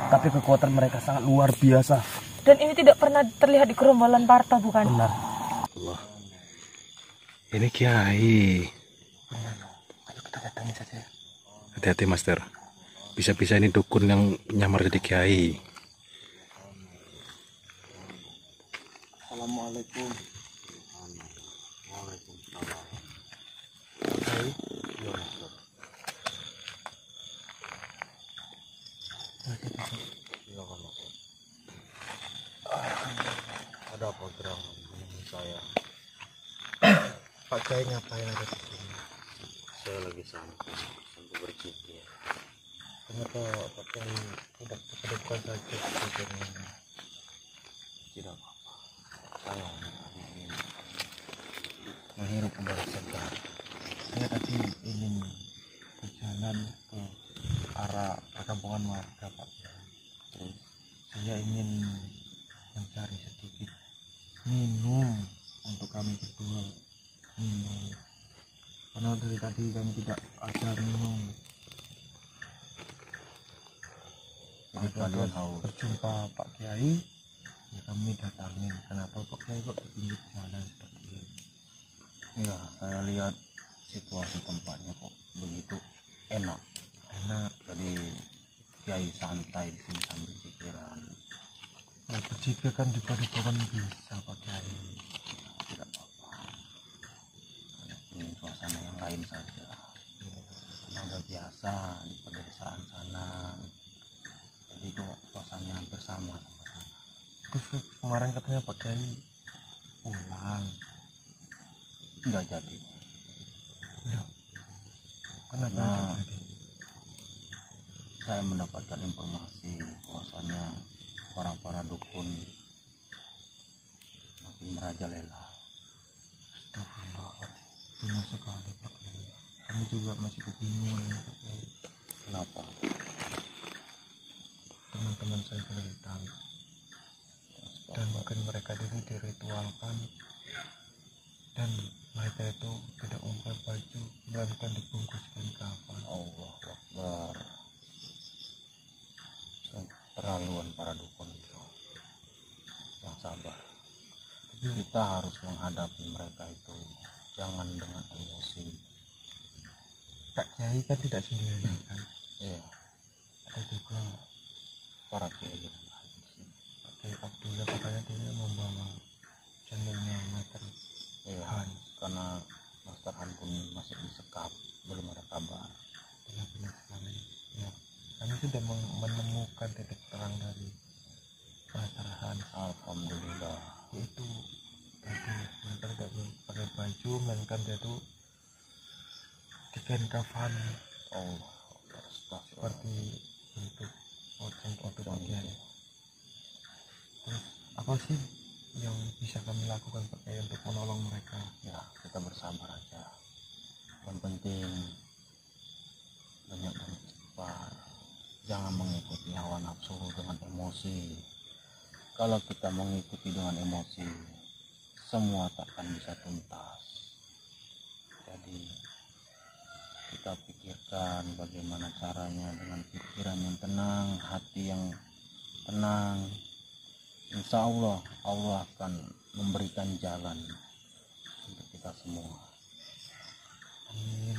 tapi kekuatan mereka sangat luar biasa. Dan ini tidak pernah terlihat di gerombolan Parto, bukan? Benar. Allah. Ini Kiai. Ayo kita datangin saja. Hati-hati Master. Bisa-bisa ini dukun yang nyamar jadi Kiai. Assalamualaikum. ada apa gerangan menemui saya? Pak Kiai ngapain ada di sini? Saya lagi sampai berzikir. Kenapa Pak Kiai tidak terdekat saja sebenarnya? Tidak apa-apa. Saya hanya ingin menghirup udara segar. Saya tadi ingin berjalan ke arah perkampungan warga Pak Kiai. Terus Saya ingin mencari sedikit minum untuk kami berdua minum. Karena dari tadi kami tidak ada minum. jadi kalian haus. Berjumpa Pak Kiai, ya kami datangin. Kenapa Pak Kiai kok di pinggir jalan seperti ini? Ya, saya lihat situasi tempatnya kok begitu enak. Jadi Kiai santai di sini sambil pikiran. Nah, berzikir kan juga di pohon bisa Pak Kiai. Tidak apa-apa. Ini suasana yang lain saja. Karena udah biasa di pedesaan sana. Jadi kok suasananya hampir sama. Terus kemarin katanya Pak Kiai pulang. Enggak jadi. Ya. Kenapa Nah, nggak jadi? Saya mendapatkan informasi bahwasanya para dukun makin merajalela. Astagfirullah, benar sekali Pak Kiai. Kami juga masih kebingungan Pak Kiai. Kenapa? Teman-teman saya cerita dan mungkin mereka dulu diritualkan dan mereka itu tidak memakai baju melainkan dibungkuskan kafan. Allah Akbar. Terlaluan para dukun itu. Yang sabar. Kita harus menghadapi mereka itu. Jangan dengan emosi. Kak Kiai kan tidak sendirian kan? Iya, Ada juga para kiai. Pak Kiai Abdullah katanya dia membawa channelnya Master Iya, Han. karena Master Han pun masih disekap, belum ada kabar. Benar-benar sekali. Ya, kami sudah menemukan titik terang dari Master Han. Alhamdulillah. Yaitu tadi mereka tidak pakai baju melainkan dia itu dikain kafan Allah seperti bentuk outfit bagian. Terus apa sih yang bisa kami lakukan pakai untuk menolong mereka? Ya, kita bersabar aja. Yang penting banyak beristighfar. Jangan mengikuti hawa nafsu dengan emosi. Kalau kita mengikuti dengan emosi, semua takkan bisa tuntas. Jadi kita pikirkan bagaimana caranya dengan pikiran yang tenang, hati yang tenang. Insya Allah, Allah akan memberikan jalan untuk kita semua. Amin.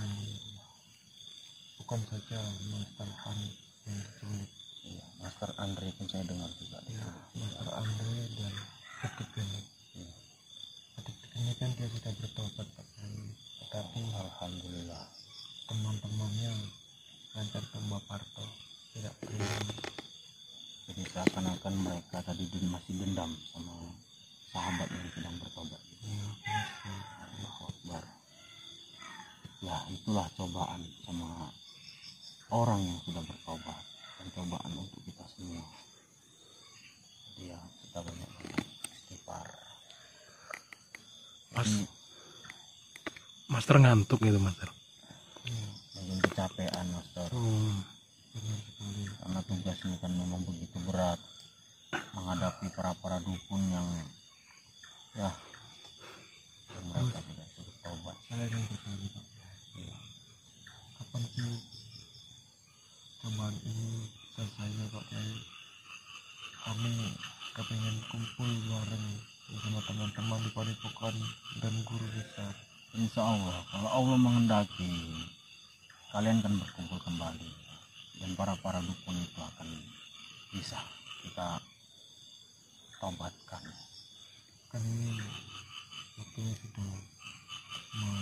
Bukan saja Master Han yang diculik, Iya, Master Andre pun saya dengar juga. ya, Master Andre dan Adik ini. Iya. Adik ini kan dia sudah bertobat Pak Kiai, tetapi Alhamdulillah. teman-temannya lancar ke Mbak Parto tidak terima. Jadi seakan-akan mereka tadi masih dendam sama sahabat yang sedang bertobat. Ya, Allahu Akbar. Ya, itulah cobaan sama orang yang sudah bertobat, dan cobaan untuk kita semua. Jadi ya, kita banyak istighfar. Jadi, Master ngantuk gitu Master. mungkin kecapean Master, benar sekali. karena tugas ini kan memang begitu berat, menghadapi para dukun yang ya yang mereka tidak suruh tobat. Saya ingin bertanya Pak, Iya. kapan sih cobaan ini selesainya Pak Kiai? Kami kepingin kumpul bareng bersama teman-teman di Padepokan dan guru besar. Insya Allah, kalau Allah menghendaki, kalian kan berkumpul kembali, dan para dukun itu akan bisa kita tobatkan. Kan ini waktunya sudah mau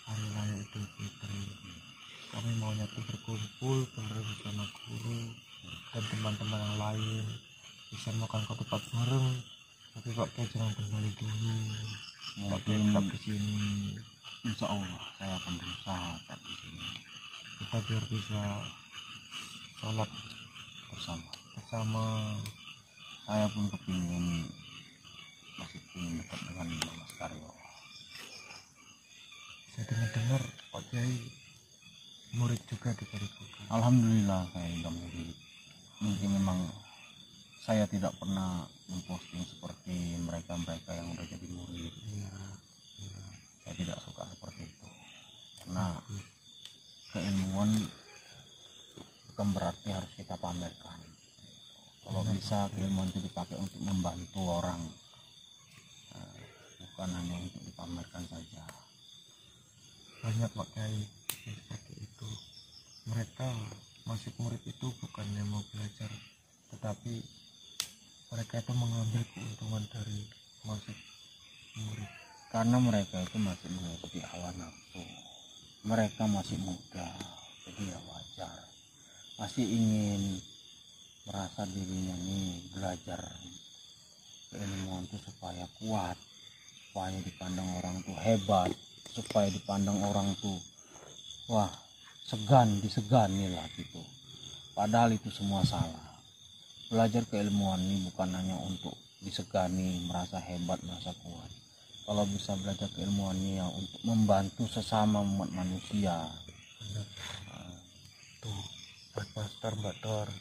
hari raya Idul Fitri. Kami maunya tuh berkumpul bersama guru dan teman-teman yang lain, bisa makan ketupat bareng Tapi Pak Kiai jangan kembali dulu. Pak Kiai tetap di sini. Insya Allah saya akan berusaha tetap di sini. Kita biar bisa sholat bersama. Saya pun kepingin masih ingin dekat dengan Mas Karyo. Saya dengar Pak Kiai murid juga di Padepokan. Alhamdulillah saya sudah murid. Mungkin memang saya tidak pernah memposting seperti mereka-mereka yang udah jadi murid. Saya tidak suka seperti itu. Karena keilmuan bukan berarti harus kita pamerkan. Kalau bisa keilmuan itu dipakai untuk membantu orang, bukan hanya untuk dipamerkan saja. Banyak Pak Kiai seperti itu. Mereka masuk murid itu bukannya mau belajar, tetapi mereka itu mengambil keuntungan dari masuk murid. Karena mereka itu masih mengikuti hawa nafsu. Mereka masih muda, jadi ya wajar. Masih ingin merasa dirinya nih belajar keilmuan itu supaya kuat, supaya dipandang orang tuh hebat, supaya dipandang orang tuh wah disegani lah gitu. Padahal itu semua salah. Belajar keilmuan ini bukan hanya untuk disegani, merasa hebat, merasa kuat. Kalau bisa belajar keilmuan ini ya untuk membantu sesama umat manusia. Tuh, Pak Master, Mbak Dor,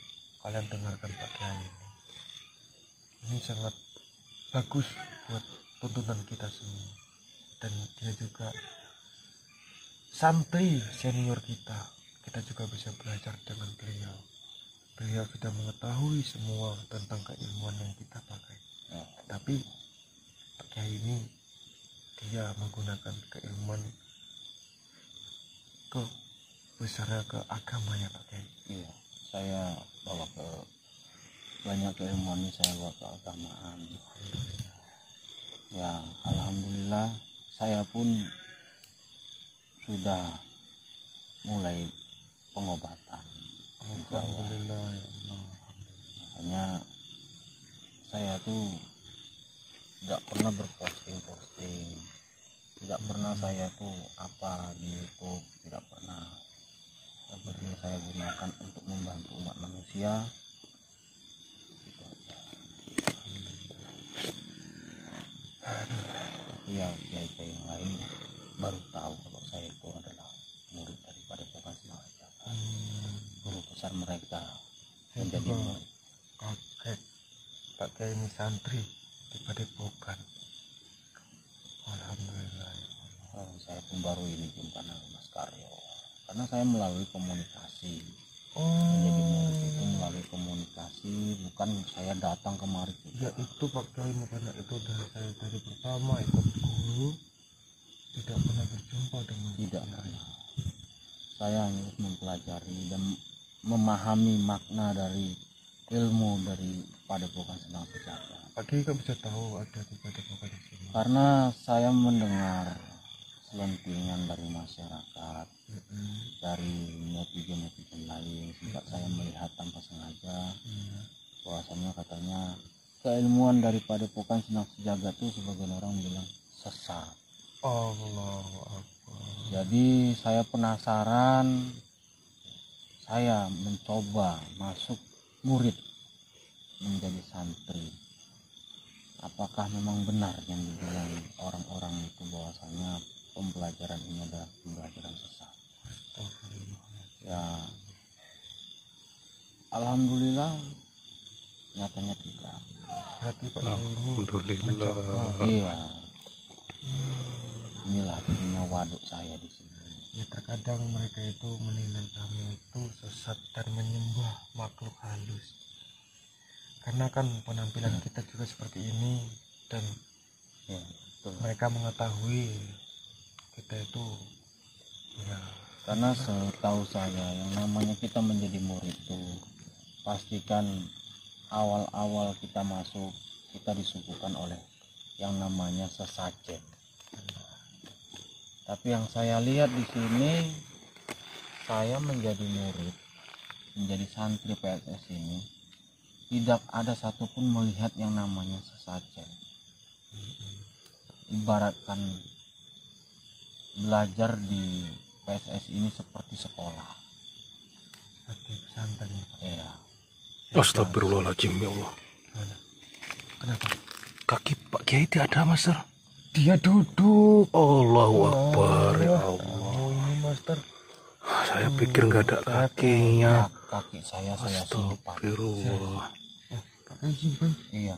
kalian dengarkan Pak Kiai. Ini sangat bagus buat tuntunan kita semua. Dan dia juga santri senior kita. Kita juga bisa belajar dengan beliau. Beliau sudah mengetahui semua tentang keilmuan yang kita pakai. Tapi Pak Kiai ini dia menggunakan keilmuan ke besarnya ke agamanya Pak Kiai. Iya, saya bawa ke banyak keilmuan ini, saya bawa ke agamaan. Ya, alhamdulillah saya pun sudah mulai pengobatan. Alhamdulillah ya Allah. Makanya saya tuh tidak pernah berposting, tidak pernah saya tuh apa di YouTube, tidak pernah. Seperti saya gunakan untuk membantu umat manusia. Gitu aja. Tapi ya kiai-kiai yang lain baru tahu kalau saya itu adalah murid dari Padepokan Semangat Jakarta. Guru besar mereka menjadi murid. Kaget Pak Kiai ini santri di Padepokan. Alhamdulillah ya Allah. Saya pun baru ini jumpa dengan Mas Karyo. Karena saya melalui komunikasi. Menjadi murid itu melalui komunikasi, bukan saya datang kemari. Ya itu Pak Kiai, makanya itu dari saya dari pertama ikut guru tidak pernah berjumpa dengan tidak pernah. Saya hanya mempelajari dan memahami makna dari ilmu dari Padepokan Senang Sejahtera. Pak Kiai kok bisa tahu ada di Padepokan di sini? Karena saya mendengar selentingan dari masyarakat, dari netizen lain, sehingga saya melihat tanpa sengaja bahwasanya katanya keilmuan dari Padepokan Senang Sejagat itu sebagian orang bilang sesat. Allahu Akbar. Jadi saya penasaran, saya mencoba masuk murid menjadi santri. Apakah memang benar yang dibilang orang-orang itu bahwasanya pembelajaran ini adalah pembelajaran sesat? Ya, alhamdulillah nyatanya tidak. Berarti Pak Kiai ini Alhamdulillah. Iya. Inilah dunia waduk saya di sini. ya terkadang mereka itu menilai kami itu sesat dan menyembah makhluk halus. Karena kan penampilan kita juga seperti ini dan Ya, betul. mereka mengetahui kita itu ya Karena setahu saya yang namanya kita menjadi murid itu pastikan awal-awal kita masuk kita disuguhkan oleh yang namanya sesajen. Tapi yang saya lihat di sini, saya menjadi murid, menjadi santri PSS ini tidak ada satupun melihat yang namanya sesajen. Ibaratkan belajar di PSS ini seperti sekolah. Seperti pesantren. Iya. Astagfirullahaladzim ya Allah. Kenapa? Kaki Pak Kiai tidak ada, Master. Dia duduk. Allahu Akbar ya Allah. Oh, ini Master. Saya pikir nggak ada kakinya. Kaki saya simpan. Astagfirullah. Pakai simpan. Iya.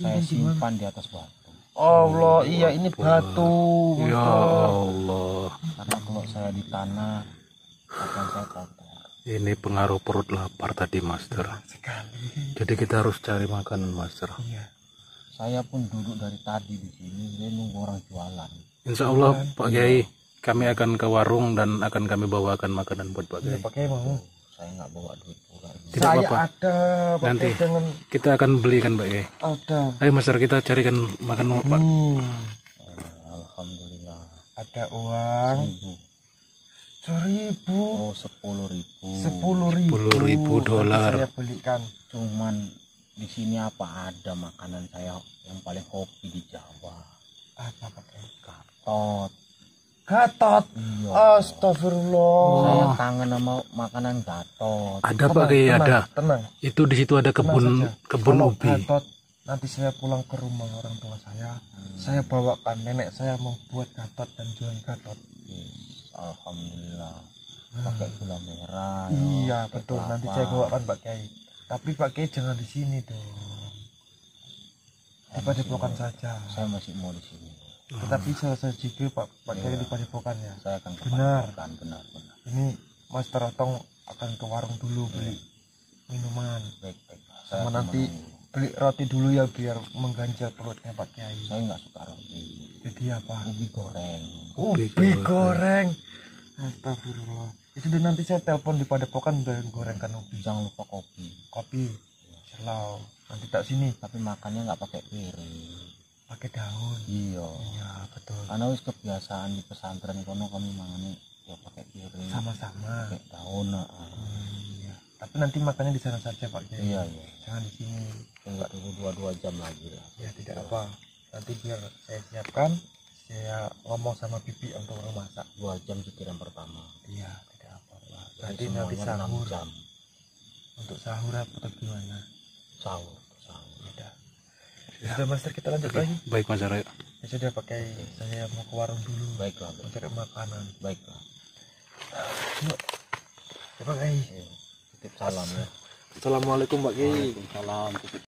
Saya simpan di atas batu. Allah, iya ini batu. Ya Allah. Karena kalau saya di tanah akan saya kotor. Ini pengaruh perut lapar tadi, Master. Sekali. Jadi kita harus cari makanan, Master. Iya. Saya pun duduk dari tadi di sini, saya nunggu orang jualan. Insya Allah Pak Kiai, kami akan ke warung dan akan kami bawakan makanan buat Pak Kiai. Pakai mau. Saya nggak bawa duit pura. Tidak Saya apa-apa. ada. Pakai Nanti dengan kita akan belikan Pak Kiai. ada. Ayo Master, kita carikan makan Pak. Alhamdulillah. Ada uang 1.000. Oh 10.000. 10.000 $10.000. Saya belikan. Cuman di sini apa ada makanan saya yang paling hobi di Jawa? Apa pakai? Gatot. Gatot. Iya. Astagfirullah. Saya kangen sama makanan gatot. Ada Pak Kiai, ada. Tenang. Itu di situ ada kebun saja. kebun Kalau ubi. Gatot, nanti saya pulang ke rumah orang tua saya bawakan. Nenek saya membuat gatot dan jual gatot. Alhamdulillah. Pakai gula merah. Iya pakai betul. kelapa. Nanti saya bawakan Pak Kiai. Tapi Pak Kiai jangan di sini dong. Di Padepokan saja. Saya masih mau di sini. Tetapi saya juga Pak Kiai di Padepokan ya. Saya akan ke Benar. Padepokan, benar. Ini Master Otong akan ke warung dulu beli minuman. Baik. Sama nanti beli roti dulu ya biar mengganjal perutnya Pak Kiai. Saya nggak suka roti. Jadi apa? Ubi goreng. Ubi goreng. Astagfirullah. Itu sudah nanti saya telepon di Padepokan dan gorengkan ubi. Jangan lupa kopi. Kopi. Selau. Nanti tak sini Tapi makannya nggak pakai piring. pakai daun. Iya. Iya betul. Karena wis kebiasaan di pesantren kono kami mangane ya pakai piring. Sama-sama. Pakai daun. Iya. Tapi nanti makannya di sana saja Pak Kiai. Iya iya. Jangan di sini. Tunggu 2 jam lagi lah. Ya tidak apa. Nanti biar saya siapkan. Saya ngomong sama Bibi untuk orang masak. 2 jam pikiran pertama. Iya tidak apa-apa. Jadi Nanti nanti semuanya 6 sahur. jam. Untuk sahur atau gimana? Sahur. Sudah. Sudah Master kita lanjut lagi. Baik Master, ayo. Ya sudah pakai saya mau ke warung dulu. Baiklah. Mencari makanan. Baiklah. Yuk. Ya Pak Kiai. Titip salam ya. Assalamualaikum Pak Kiai. Waalaikumsalam.